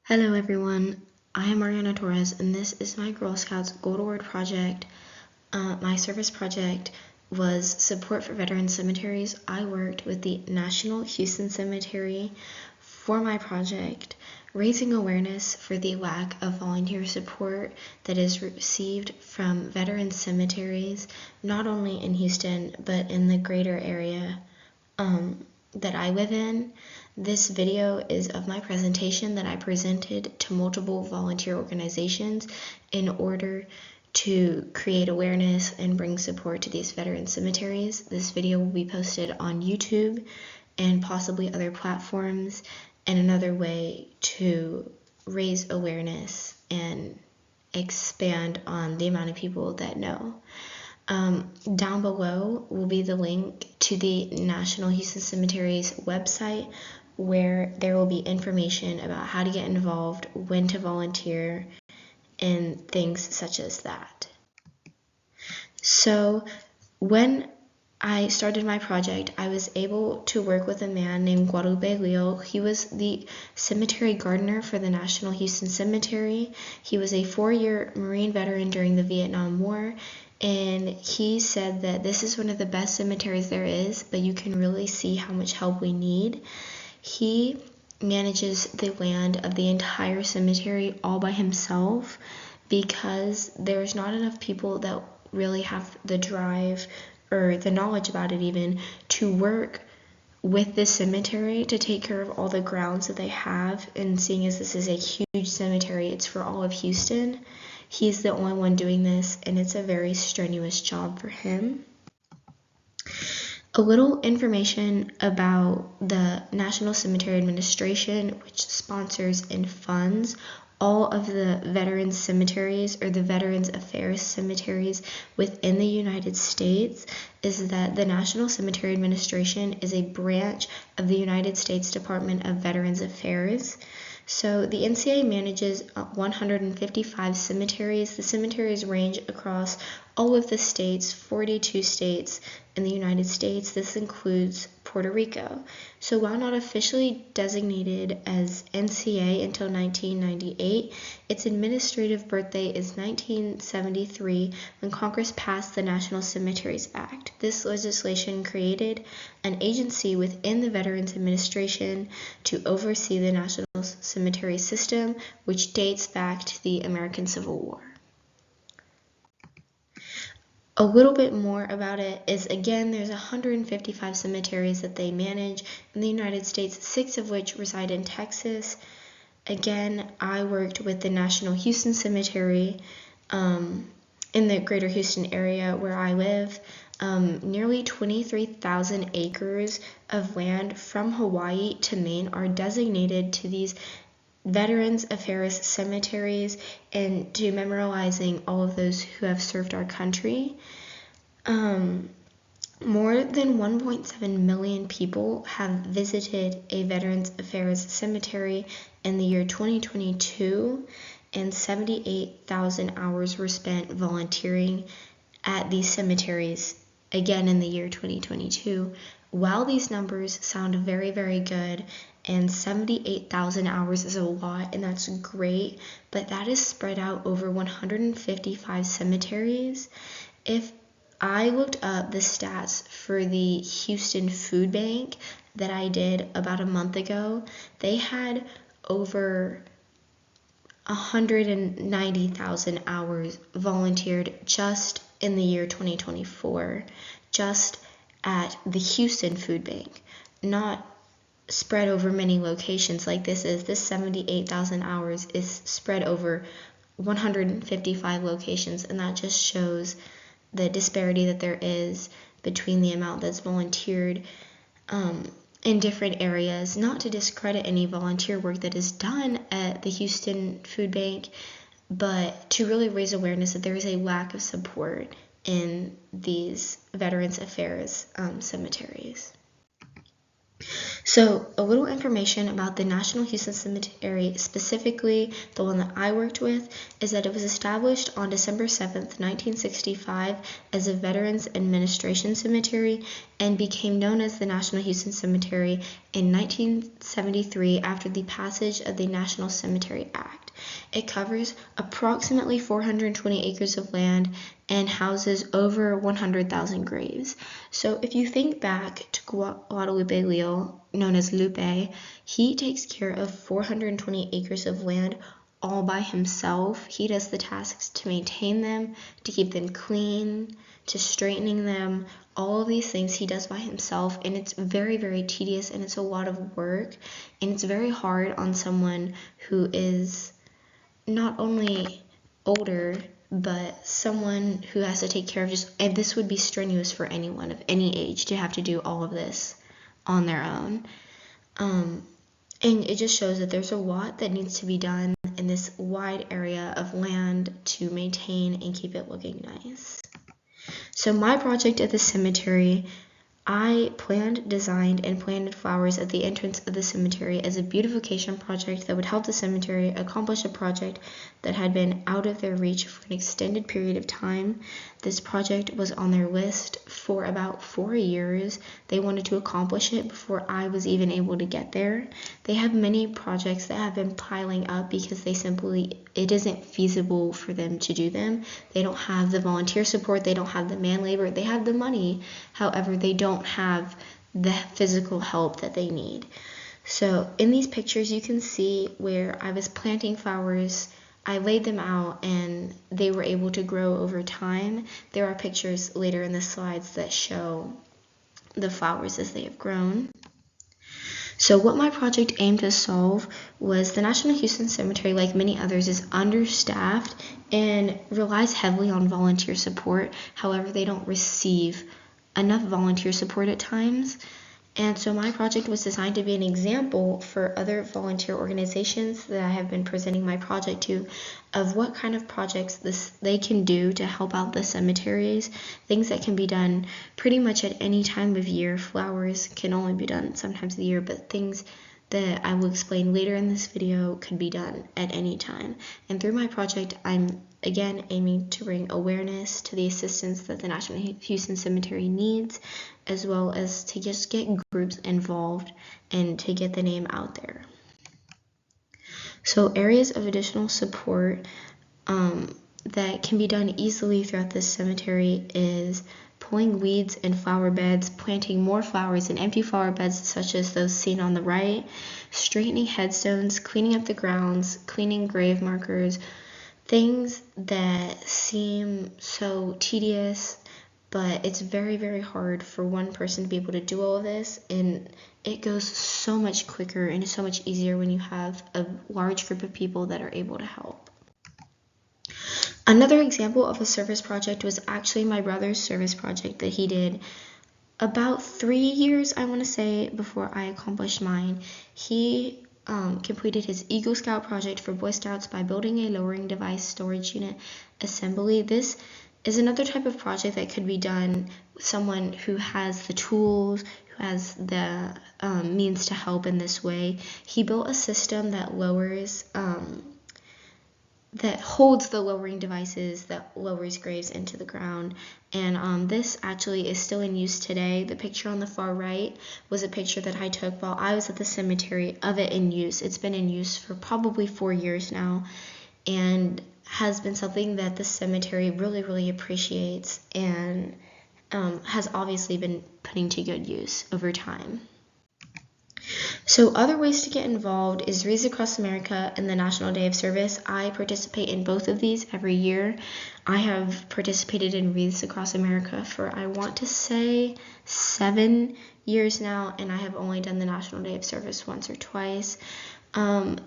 Hello everyone, I am Mariana Torres and this is my Girl Scouts Gold Award project. My service project was support for veteran cemeteries. I worked with the National Houston Cemetery for my project, raising awareness for the lack of volunteer support that is received from veteran cemeteries, not only in Houston but in the greater area that I live in. This video is of my presentation that I presented to multiple volunteer organizations in order to create awareness and bring support to these veteran cemeteries. This video will be posted on YouTube and possibly other platforms, and another way to raise awareness and expand on the amount of people that know. Down below will be the link to the National Houston Cemetery's website, where there will be information about how to get involved, when to volunteer, and things such as that. So when I started my project, I was able to work with a man named Guadalupe Leo. He was the cemetery gardener for the National Houston Cemetery. He was a 4-year Marine veteran during the Vietnam War, and he said that this is one of the best cemeteries there is, but you can really see how much help we need. He manages the land of the entire cemetery all by himself because there's not enough people that really have the drive or the knowledge about it even to work with the cemetery to take care of all the grounds that they have. And seeing as this is a huge cemetery, it's for all of Houston, he's the only one doing this, and it's a very strenuous job for him. A little information about the National Cemetery Administration, which sponsors and funds all of the veterans cemeteries or the Veterans Affairs cemeteries within the United States, is that the National Cemetery Administration is a branch of the United States Department of Veterans Affairs. So the NCA manages 155 cemeteries. The cemeteries range across all of the states, 42 states in the United States. This includes Puerto Rico. So while not officially designated as NCA until 1998, its administrative birthday is 1973 when Congress passed the National Cemeteries Act. This legislation created an agency within the Veterans Administration to oversee the National Cemetery System, which dates back to the American Civil War. A little bit more about it is, again, there's 155 cemeteries that they manage in the United States, 6 of which reside in Texas. Again, I worked with the National Houston Cemetery in the greater Houston area where I live. Nearly 23,000 acres of land from Hawaii to Maine are designated to these Veterans Affairs cemeteries and to memorializing all of those who have served our country. More than 1.7 million people have visited a Veterans Affairs cemetery in the year 2022, and 78,000 hours were spent volunteering at these cemeteries, again in the year 2022. While these numbers sound very, very good, and 78,000 hours is a lot, and that's great, but that is spread out over 155 cemeteries. If I looked up the stats for the Houston Food Bank that I did about a month ago, they had over 190,000 hours volunteered just in the year 2024, just at the Houston Food Bank, not spread over many locations like this is. This 78,000 hours is spread over 155 locations, and that just shows the disparity that there is between the amount that's volunteered in different areas. Not to discredit any volunteer work that is done at the Houston Food Bank, but to really raise awareness that there is a lack of support in these Veterans Affairs cemeteries. So, a little information about the National Houston Cemetery, specifically the one that I worked with, is that it was established on December 7th, 1965, as a Veterans Administration Cemetery and became known as the National Houston Cemetery in 1973 after the passage of the National Cemetery Act. It covers approximately 420 acres of land and houses over 100,000 graves. So if you think back to Guadalupe Leal, known as Lupe, he takes care of 420 acres of land all by himself. He does the tasks to maintain them, to keep them clean, to straightening them, all of these things he does by himself, and it's very, very tedious, and it's a lot of work, and it's very hard on someone who is not only older, but someone who has to take care of and this would be strenuous for anyone of any age to have to do all of this on their own. And it just shows that there's a lot that needs to be done in this wide area of land to maintain and keep it looking nice. So my project at the cemetery, I planned, designed, and planted flowers at the entrance of the cemetery as a beautification project that would help the cemetery accomplish a project that had been out of their reach for an extended period of time. This project was on their list for about 4 years. They wanted to accomplish it before I was even able to get there. They have many projects that have been piling up because it isn't feasible for them to do them. They don't have the volunteer support, they don't have the man labor, they have the money. However, they don't have the physical help that they need. So in these pictures, you can see where I was planting flowers. I laid them out and they were able to grow over time. There are pictures later in the slides that show the flowers as they have grown. So what my project aimed to solve was the National Houston Cemetery, like many others, is understaffed and relies heavily on volunteer support. However, they don't receive enough volunteer support at times. And so my project was designed to be an example for other volunteer organizations that I have been presenting my project to of what kind of projects they can do to help out the cemeteries, things that can be done pretty much at any time of year. Flowers can only be done sometimes of the year, but things that I will explain later in this video could be done at any time. And through my project, I'm again aiming to bring awareness to the assistance that the National Houston Cemetery needs, as well as to just get groups involved and to get the name out there. So areas of additional support that can be done easily throughout this cemetery is pulling weeds and flower beds, planting more flowers in empty flower beds such as those seen on the right, straightening headstones, cleaning up the grounds, cleaning grave markers, things that seem so tedious, but it's very, very hard for one person to be able to do all of this, and it goes so much quicker and so much easier when you have a large group of people that are able to help. Another example of a service project was actually my brother's service project that he did about 3 years, I want to say, before I accomplished mine. He completed his Eagle Scout project for Boy Scouts by building a lowering device storage unit assembly. This is another type of project that could be done with someone who has the tools, who has the means to help in this way. He built a system that that holds the lowering devices, that lowers graves into the ground, and this actually is still in use today. The picture on the far right was a picture that I took while I was at the cemetery of it in use. It's been in use for probably 4 years now, and has been something that the cemetery really, really appreciates and has obviously been putting to good use over time. So other ways to get involved is Wreaths Across America and the National Day of Service. I participate in both of these every year. I have participated in Wreaths Across America for, I want to say, 7 years now, and I have only done the National Day of Service once or twice.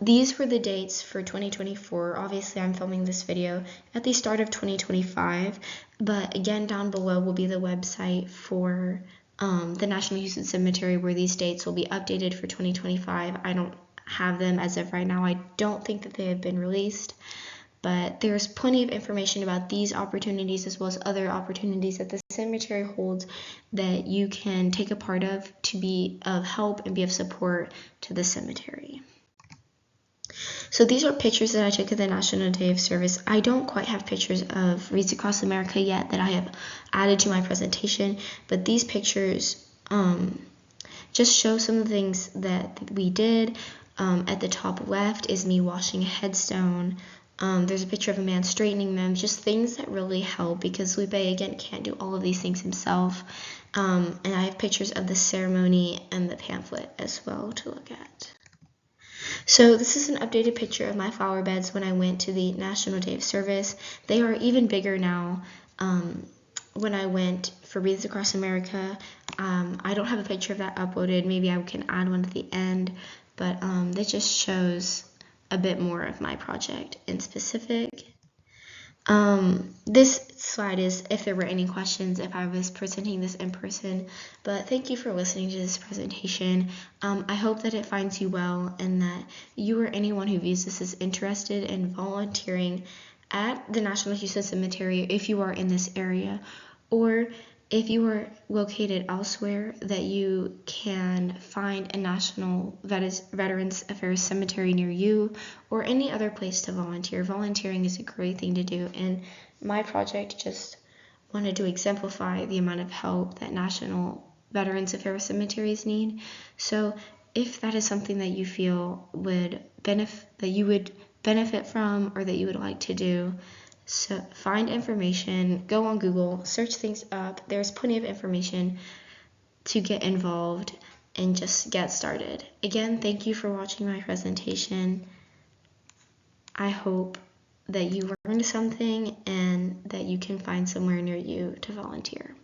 These were the dates for 2024. Obviously, I'm filming this video at the start of 2025, but again, down below will be the website for the National Houston Cemetery, where these dates will be updated for 2025. I don't have them as of right now. I don't think that they have been released, but there's plenty of information about these opportunities as well as other opportunities that the cemetery holds that you can take a part of to be of help and be of support to the cemetery. So these are pictures that I took at the National Day of Service. I don't quite have pictures of Wreaths Across America yet that I have added to my presentation, but these pictures just show some of the things that we did. At the top left is me washing a headstone. There's a picture of a man straightening them, just things that really help because Lupe, again, can't do all of these things himself. And I have pictures of the ceremony and the pamphlet as well to look at. So this is an updated picture of my flower beds when I went to the National Day of Service. They are even bigger now. When I went for Wreaths Across America, I don't have a picture of that uploaded. Maybe I can add one at the end, but that just shows a bit more of my project in specific. This slide is if there were any questions if I was presenting this in person, but thank you for listening to this presentation. I hope that it finds you well and that you or anyone who views this is interested in volunteering at the National Houston Cemetery if you are in this area, or if you are located elsewhere, that you can find a National Veterans Affairs Cemetery near you or any other place to volunteer. Volunteering is a great thing to do, and my project just wanted to exemplify the amount of help that National Veterans Affairs cemeteries need. So if that is something that you feel would benefit from or that you would like to do, so find information, go on Google, search things up. There's plenty of information to get involved and just get started. Again, thank you for watching my presentation. I hope that you learned something and that you can find somewhere near you to volunteer.